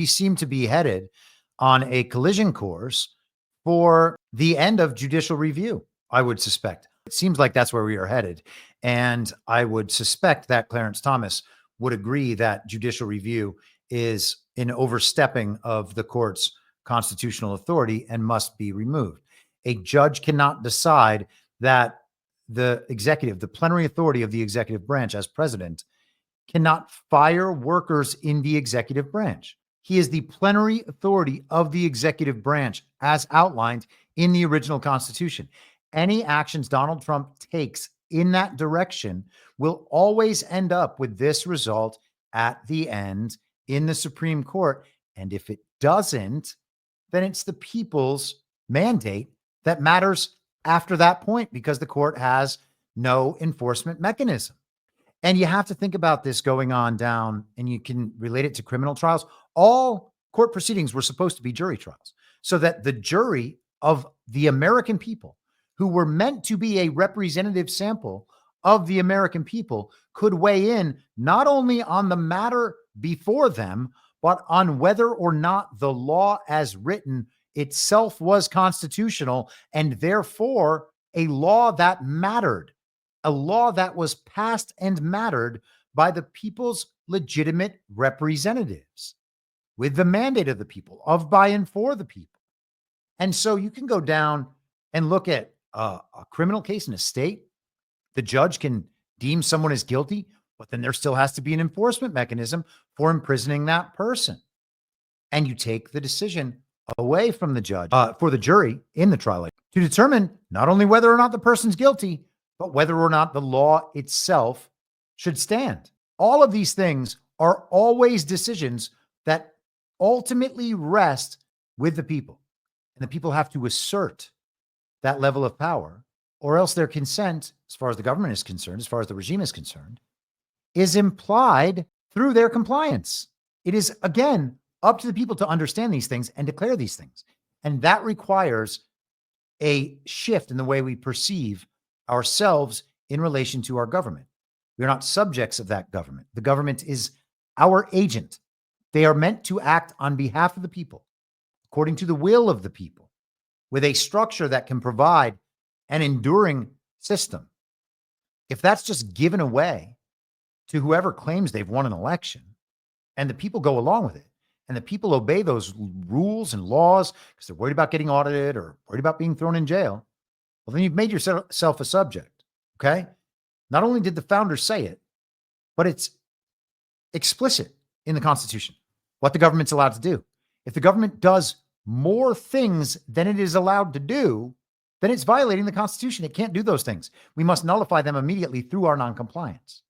We seem to be headed on a collision course for the end of judicial review, I would suspect. It seems like that's where we are headed. And I would suspect that Clarence Thomas would agree that judicial review is an overstepping of the court's constitutional authority and must be removed. A judge cannot decide that the executive, the plenary authority of the executive branch as president, cannot fire workers in the executive branch. He is the plenary authority of the executive branch as outlined in the original Constitution. Any actions Donald Trump takes in that direction will always end up with this result at the end in the Supreme Court. And if it doesn't, then it's the people's mandate that matters after that point because the court has no enforcement mechanism. And you have to think about this going on down, and you can relate it to criminal trials. All court proceedings were supposed to be jury trials so that the jury of the American people, who were meant to be a representative sample of the American people, could weigh in not only on the matter before them, but on whether or not the law as written itself was constitutional and therefore a law that mattered, a law that was passed and mattered by the people's legitimate representatives with the mandate of the people, of, by, and for the people. And so you can go down and look at a criminal case in a state. The judge can deem someone as guilty, but then there still has to be an enforcement mechanism for imprisoning that person. And you take the decision away from the judge for the jury in the trial to determine not only whether or not the person's guilty, but whether or not the law itself should stand. All of these things are always decisions that ultimately rest with the people. And the people have to assert that level of power, or else their consent, as far as the government is concerned, as far as the regime is concerned, is implied through their compliance. It is, again, up to the people to understand these things and declare these things. And that requires a shift in the way we perceive ourselves in relation to our government. We're not subjects of that government. The government is our agent. They are meant to act on behalf of the people, according to the will of the people, with a structure that can provide an enduring system. If that's just given away to whoever claims they've won an election and the people go along with it and the people obey those rules and laws because they're worried about getting audited or worried about being thrown in jail, well, then you've made yourself a subject, okay? Not only did the founders say it, but it's explicit in the Constitution what the government's allowed to do. If the government does more things than it is allowed to do, then it's violating the Constitution. It can't do those things. We must nullify them immediately through our noncompliance.